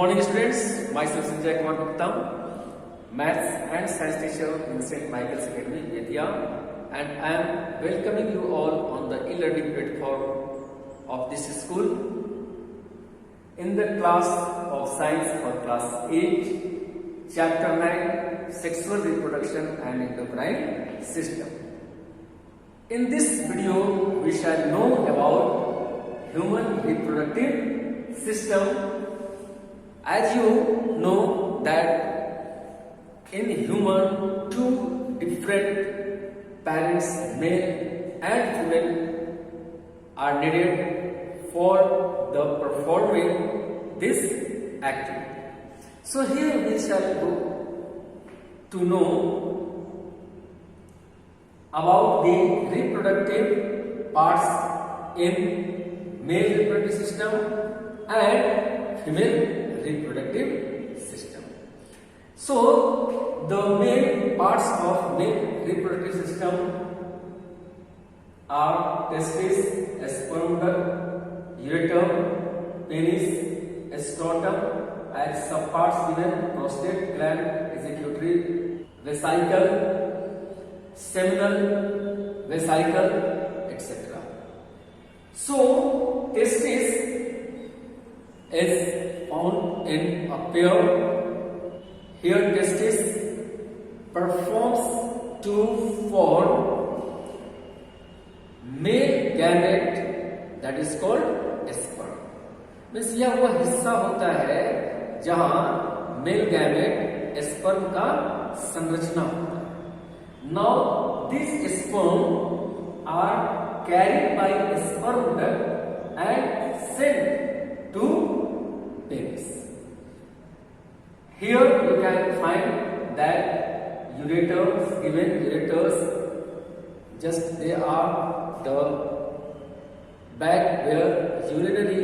morning students, myself Sanjay Kumar Gupta, Maths and Science teacher in St. Michael's Academy, Vidya, and I am welcoming you all on the e-learning platform of this school in the class of Science for class 8, chapter 9, Sexual Reproduction and Endocrine System. In this video, we shall know about human reproductive system. As you know that in human, two different parents, male and female, are needed for the performing this activity. So here we shall go to know about the reproductive parts in male reproductive system and female reproductive system. So the main parts of male reproductive system are testis, sperm duct, ureter, penis, scrotum, and subparts given: prostate, gland, executory vesicle, seminal vesicle, etc. So testis is found in a pair. Here testis performs to form male gamete, that is called sperm. Means यह वह हिस्सा होता है जहां male gamete sperm का संरचना होता है. Now this sperm are carried by sperm duct and sent to penis. Here you can find that ureters, given ureters, just they are the bag where urinary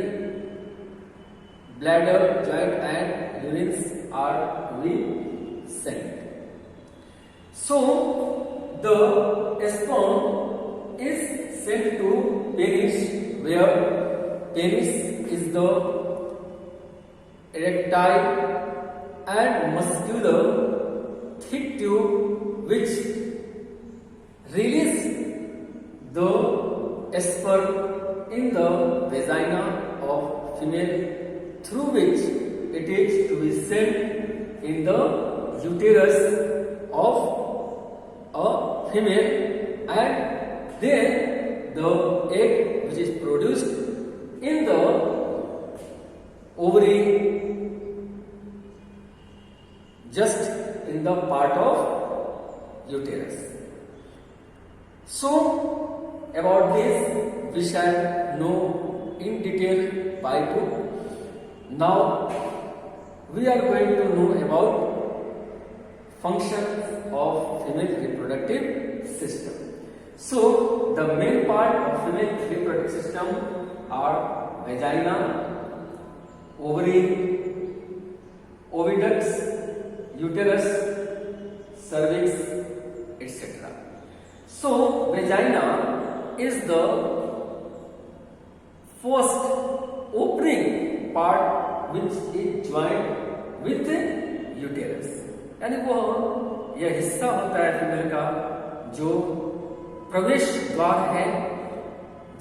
bladder, joint and urines are to be sent. So the sperm is sent to penis, where penis is the erectile and muscular thick tube which release the sperm in the vagina of female, through which it is to be sent in the uterus of a female, and then the egg which is produced in the ovary, just in the part of uterus. So about this we shall know in detail by book. Now we are going to know about functions of female reproductive system. So the main part of female reproductive system are vagina, ovary, oviducts, uterus, cervix, etc. So vagina is the first opening part which is joined with uterus. यानी वो यह हिस्सा होता है female का जो प्रवेश द्वार है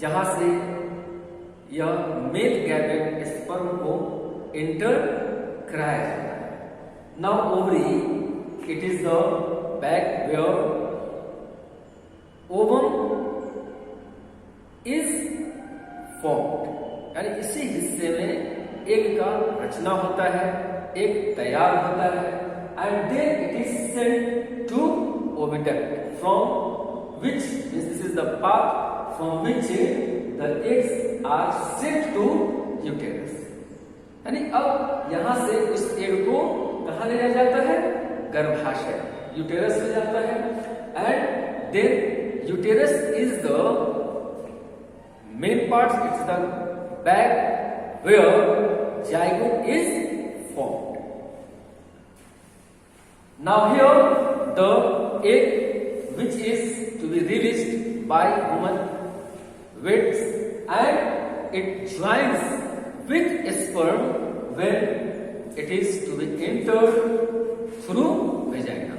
जहां से यह मेल गैमेट स्पर्म को एंटर कराया जाता है. Now ovary, it is the bag where ovum is formed. यानी इसी हिस्से में एग का रचना होता है, एग तैयार होता है, and then it is sent to oviduct, from which this is the path from which the eggs are sent to uterus. यानी अब यहां से उस एग को कहां ले जाया जाता है? गर्भाशय, यूटेरस ले जाता है, and then uterus is the main part, it's the bag where zygote is formed. Now here the egg which is to be released by woman waits and it joins with sperm when it is to be entered through vagina.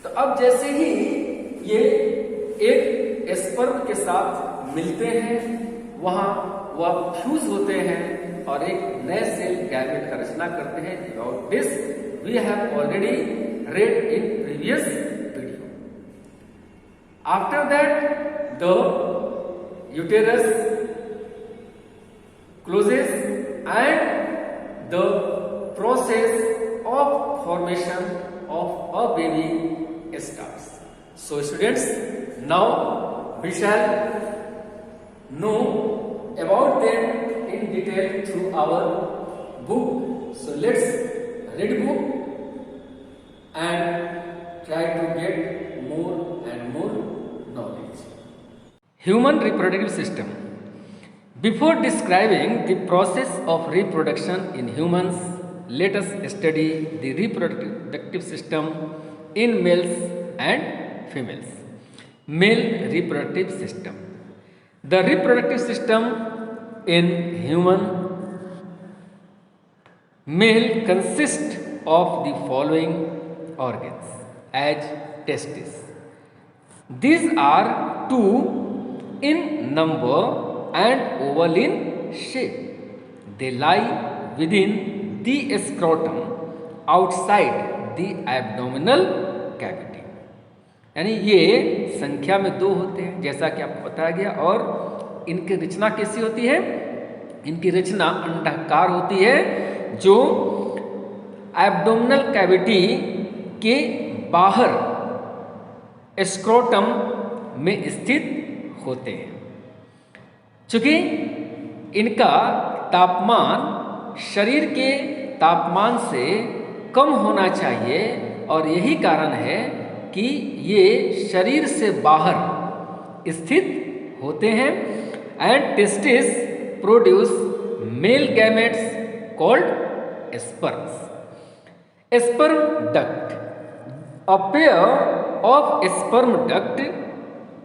तो अब जैसे ही ये एक sperm के साथ मिलते हैं, वहां वह फ्यूज होते हैं और एक नए सेल गैमेट का रचना करते हैं. About this we have already read in previous video. After that, the uterus closes and the process of formation of a baby starts. So students, now we shall know about them in detail through our book. So let's read book and try to get more and more knowledge. Human reproductive system. Before describing the process of reproduction in humans, let us study the reproductive system in males and females. Male reproductive system. The reproductive system in human male consists of the following organs as testes. These are two in number and oval in shape. They lie within the scrotum outside the abdominal cavity. यानी ये संख्या में 2 होते हैं जैसा कि आपको बताया गया. और इनकी रचना कैसी होती है? इनकी रचना अंडाकार होती है जो एब्डोमिनल कैविटी के बाहर स्क्रोटम में स्थित होते हैं. चूंकि इनका तापमान शरीर के तापमान से कम होना चाहिए और यही कारण है कि ये शरीर से बाहर स्थित होते हैं. And testis produce male gametes called sperms. Sperm duct. A pair of sperm duct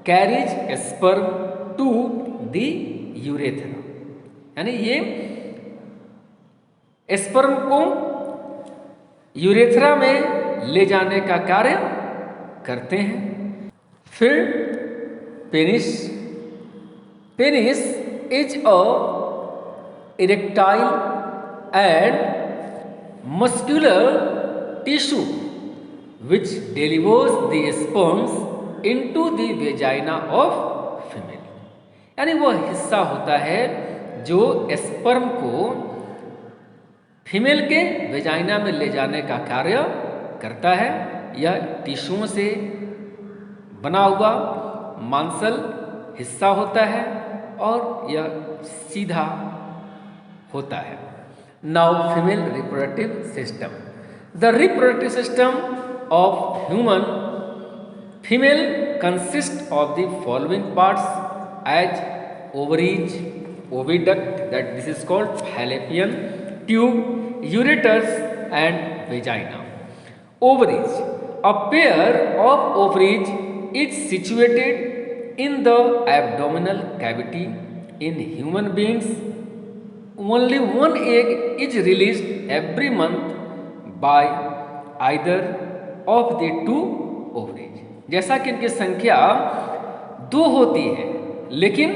carries sperm to the urethra. यानी ये स्पर्म को यूरेथ्रा में ले जाने का कार्य करते हैं. फिर penis. Penis is a erectile and muscular tissue which delivers the sperms into the vagina of female. यानी वह हिस्सा होता है जो स्पर्म को फीमेल के वेजाइना में ले जाने का कार्य करता है. यह टिश्यूओं से बना हुआ मांसल हिस्सा होता है और यह सीधा होता है. Now female reproductive system. The reproductive system of human female consists of the following parts as ovaries, oviduct, that this is called fallopian tube, ureters and vagina. Ovaries. A pair of ovaries is situated in the abdominal cavity. In human beings, only one egg is released every month by either of the 2 ovaries. जैसा कि इनकी संख्या 2 होती है, लेकिन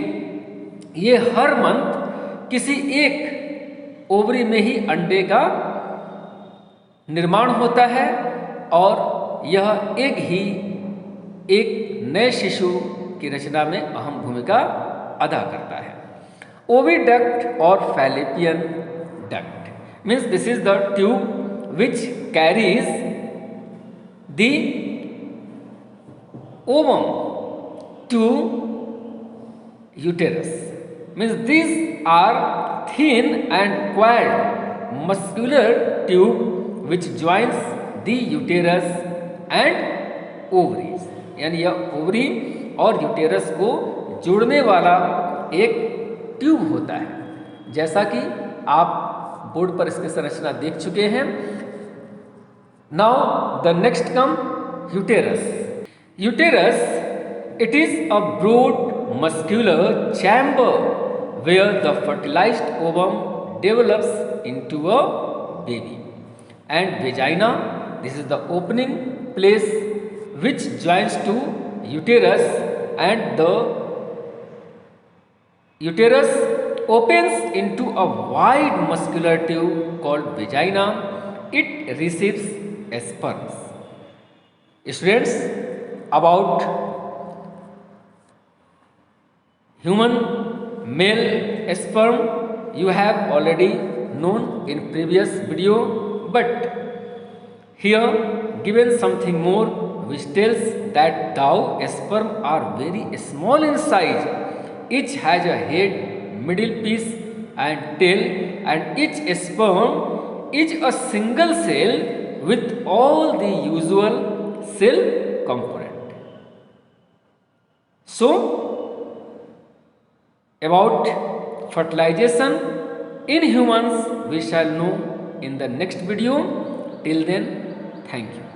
ये हर month किसी एक ओवरी में ही अंडे का निर्माण होता है और यह एक ही एक नए शिशु की रचना में अहम भूमिका अदा करता है. ओविडक्ट और fallopian duct means this is the tube which carries the ovum to uterus. Means these are thin and coiled muscular tube which joins the uterus and ovaries. यानी यह ओवरी और यूटेरस को जोड़ने वाला एक ट्यूब होता है. जैसा कि आप बोर्ड पर इसकी संरचना देख चुके हैं. Now the next come uterus. Uterus, it is a broad muscular chamber where the fertilized ovum develops into a baby. and vagina, this is the opening place which joins to uterus, and the uterus opens into a wide muscular tube called vagina. It receives sperms. Students, about human male sperm you have already known in previous video, but here given something more which tells that thou sperm are very small in size. Each has a head, middle piece and tail, and each sperm is a single cell with all the usual cell component. So, about fertilization in humans we shall know in the next video. Till then, thank you.